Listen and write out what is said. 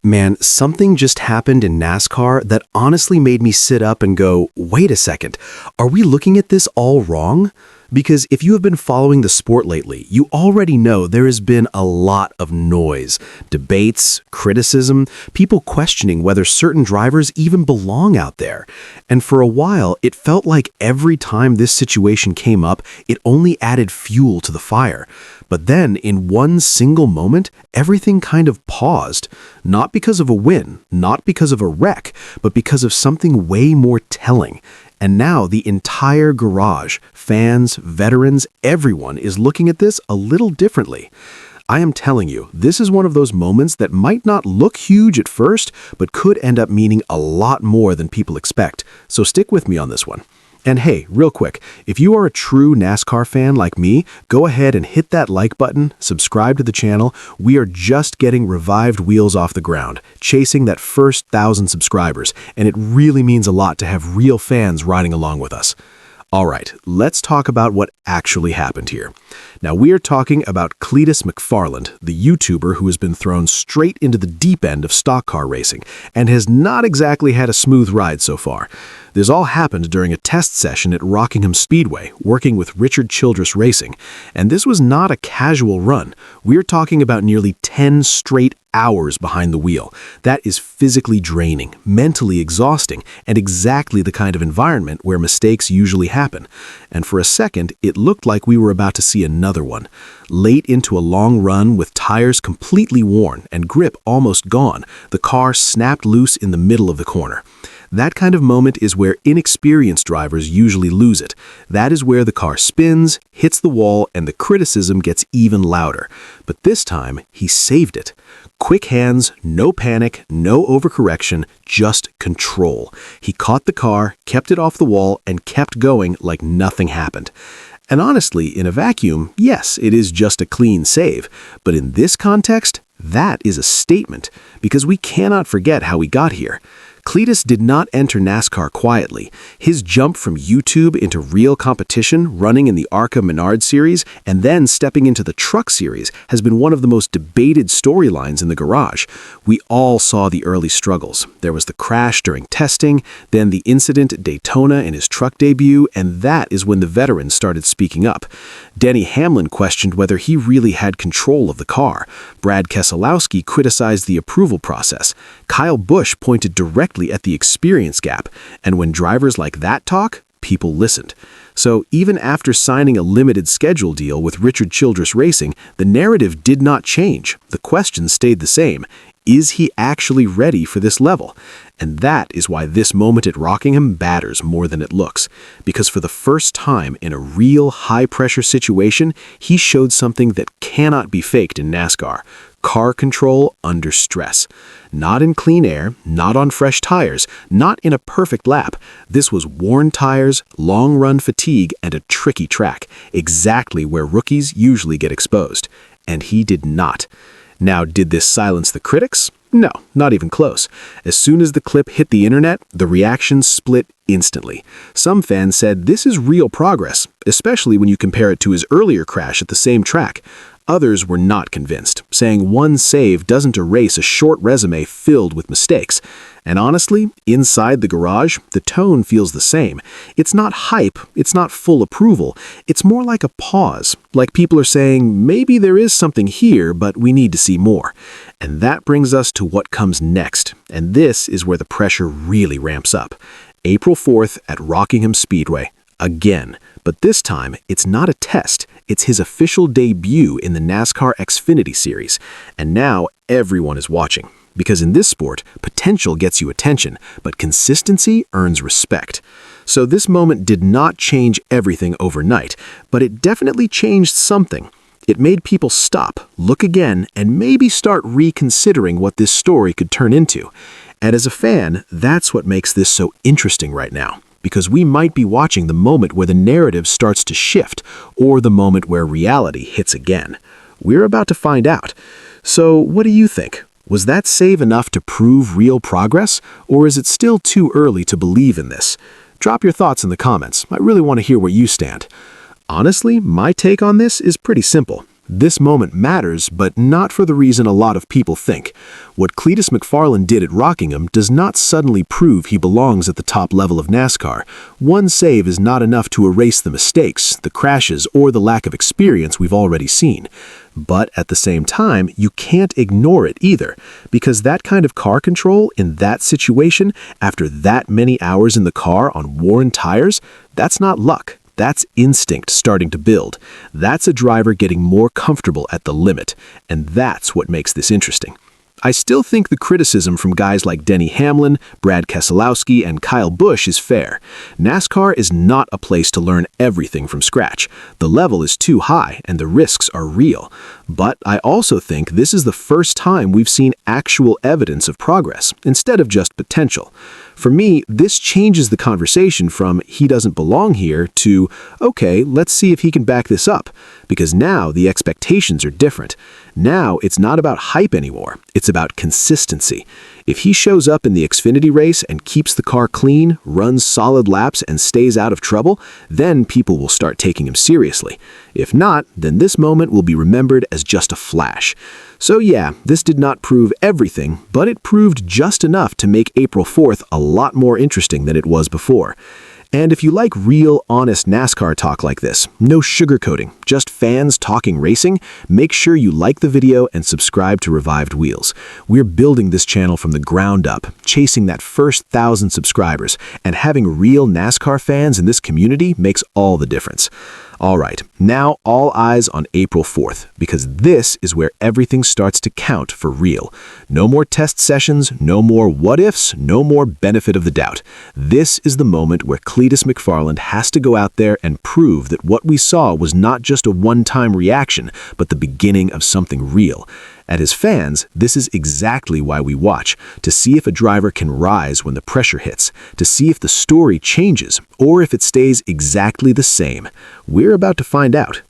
Man, something just happened in NASCAR that honestly made me sit up and go, wait a second, are we looking at this all wrong? Because if you have been following the sport lately, you already know there has been a lot of noise, debates, criticism, people questioning whether certain drivers even belong out there. And for a while, it felt like every time this situation came up, it only added fuel to the fire. But then, in one single moment, everything kind of paused. Not because of a win, not because of a wreck, but because of something way more telling. And now the entire garage, fans, veterans, everyone is looking at this a little differently. I am telling you, this is one of those moments that might not look huge at first, but could end up meaning a lot more than people expect. So stick with me on this one. And hey, real quick, if you are a true NASCAR fan like me, go ahead and hit that like button, subscribe to the channel. We are just getting revived wheels off the ground, chasing that first 1,000 subscribers, and it really means a lot to have real fans riding along with us. All right, let's talk about what actually happened here. Now, we are talking about Cleetus McFarland, the YouTuber who has been thrown straight into the deep end of stock car racing and has not exactly had a smooth ride so far. This all happened during a test session at Rockingham Speedway, working with Richard Childress Racing, and this was not a casual run. We're talking about nearly 10 straight hours behind the wheel. That is physically draining, mentally exhausting, and exactly the kind of environment where mistakes usually happen. And for a second, it looked like we were about to see another one. Late into a long run with tires completely worn and grip almost gone, the car snapped loose in the middle of the corner. That kind of moment is where inexperienced drivers usually lose it. That is where the car spins, hits the wall, and the criticism gets even louder. But this time, he saved it. Quick hands, no panic, no overcorrection, just control. He caught the car, kept it off the wall, and kept going like nothing happened. And honestly, in a vacuum, yes, it is just a clean save. But in this context, that is a statement, because we cannot forget how we got here. Cleetus did not enter NASCAR quietly. His jump from YouTube into real competition, running in the ARCA Menard series, and then stepping into the truck series has been one of the most debated storylines in the garage. We all saw the early struggles. There was the crash during testing, then the incident at Daytona in his truck debut, and that is when the veterans started speaking up. Denny Hamlin questioned whether he really had control of the car. Brad Keselowski criticized the approval process. Kyle Busch pointed directly at the experience gap, and when drivers like that talk, people listened. So even after signing a limited schedule deal with Richard Childress Racing, the narrative did not change. The question stayed the same. Is he actually ready for this level? And that is why this moment at Rockingham matters more than it looks. Because for the first time in a real high-pressure situation, he showed something that cannot be faked in NASCAR. Car control under stress. Not in clean air, not on fresh tires, not in a perfect lap. This was worn tires, long-run fatigue, and a tricky track, exactly where rookies usually get exposed. And he did not. Now, did this silence the critics? No, not even close. As soon as the clip hit the internet, the reactions split instantly. Some fans said this is real progress, especially when you compare it to his earlier crash at the same track. Others were not convinced, saying one save doesn't erase a short resume filled with mistakes. And honestly, inside the garage, the tone feels the same. It's not hype, it's not full approval. It's more like a pause, like people are saying, maybe there is something here, but we need to see more. And that brings us to what comes next. And this is where the pressure really ramps up. April 4th at Rockingham Speedway. Again. But this time, it's not a test. It's his official debut in the NASCAR Xfinity Series. And now everyone is watching. Because in this sport, potential gets you attention, but consistency earns respect. So this moment did not change everything overnight, but it definitely changed something. It made people stop, look again, and maybe start reconsidering what this story could turn into. And as a fan, that's what makes this so interesting right now. Because we might be watching the moment where the narrative starts to shift, or the moment where reality hits again. We're about to find out. So what do you think? Was that save enough to prove real progress, or is it still too early to believe in this? Drop your thoughts in the comments. I really want to hear where you stand. Honestly, my take on this is pretty simple. This moment matters, but not for the reason a lot of people think. What Cleetus McFarland did at Rockingham does not suddenly prove he belongs at the top level of NASCAR. One save is not enough to erase the mistakes, the crashes, or the lack of experience we've already seen. But at the same time, you can't ignore it either, because that kind of car control in that situation, after that many hours in the car on worn tires, that's not luck. That's instinct starting to build. That's a driver getting more comfortable at the limit, and that's what makes this interesting. I still think the criticism from guys like Denny Hamlin, Brad Keselowski, and Kyle Busch is fair. NASCAR is not a place to learn everything from scratch. The level is too high, and the risks are real. But I also think this is the first time we've seen actual evidence of progress, instead of just potential. For me, this changes the conversation from "he doesn't belong here" to "okay, let's see if he can back this up," because now the expectations are different. Now it's not about hype anymore, it's about consistency. If he shows up in the Xfinity race and keeps the car clean, runs solid laps, and stays out of trouble, then people will start taking him seriously. If not, then this moment will be remembered as just a flash. So yeah, this did not prove everything, but it proved just enough to make April 4th a lot more interesting than it was before. And if you like real, honest NASCAR talk like this, no sugarcoating, just fans talking racing, make sure you like the video and subscribe to Revived Wheels. We're building this channel from the ground up, chasing that first 1,000 subscribers, and having real NASCAR fans in this community makes all the difference. All right, now all eyes on April 4th, because this is where everything starts to count for real. No more test sessions, no more what-ifs, no more benefit of the doubt. This is the moment where Cleetus McFarland has to go out there and prove that what we saw was not just a one-time reaction, but the beginning of something real. And as fans, this is exactly why we watch, to see if a driver can rise when the pressure hits, to see if the story changes, or if it stays exactly the same. We're about to find out.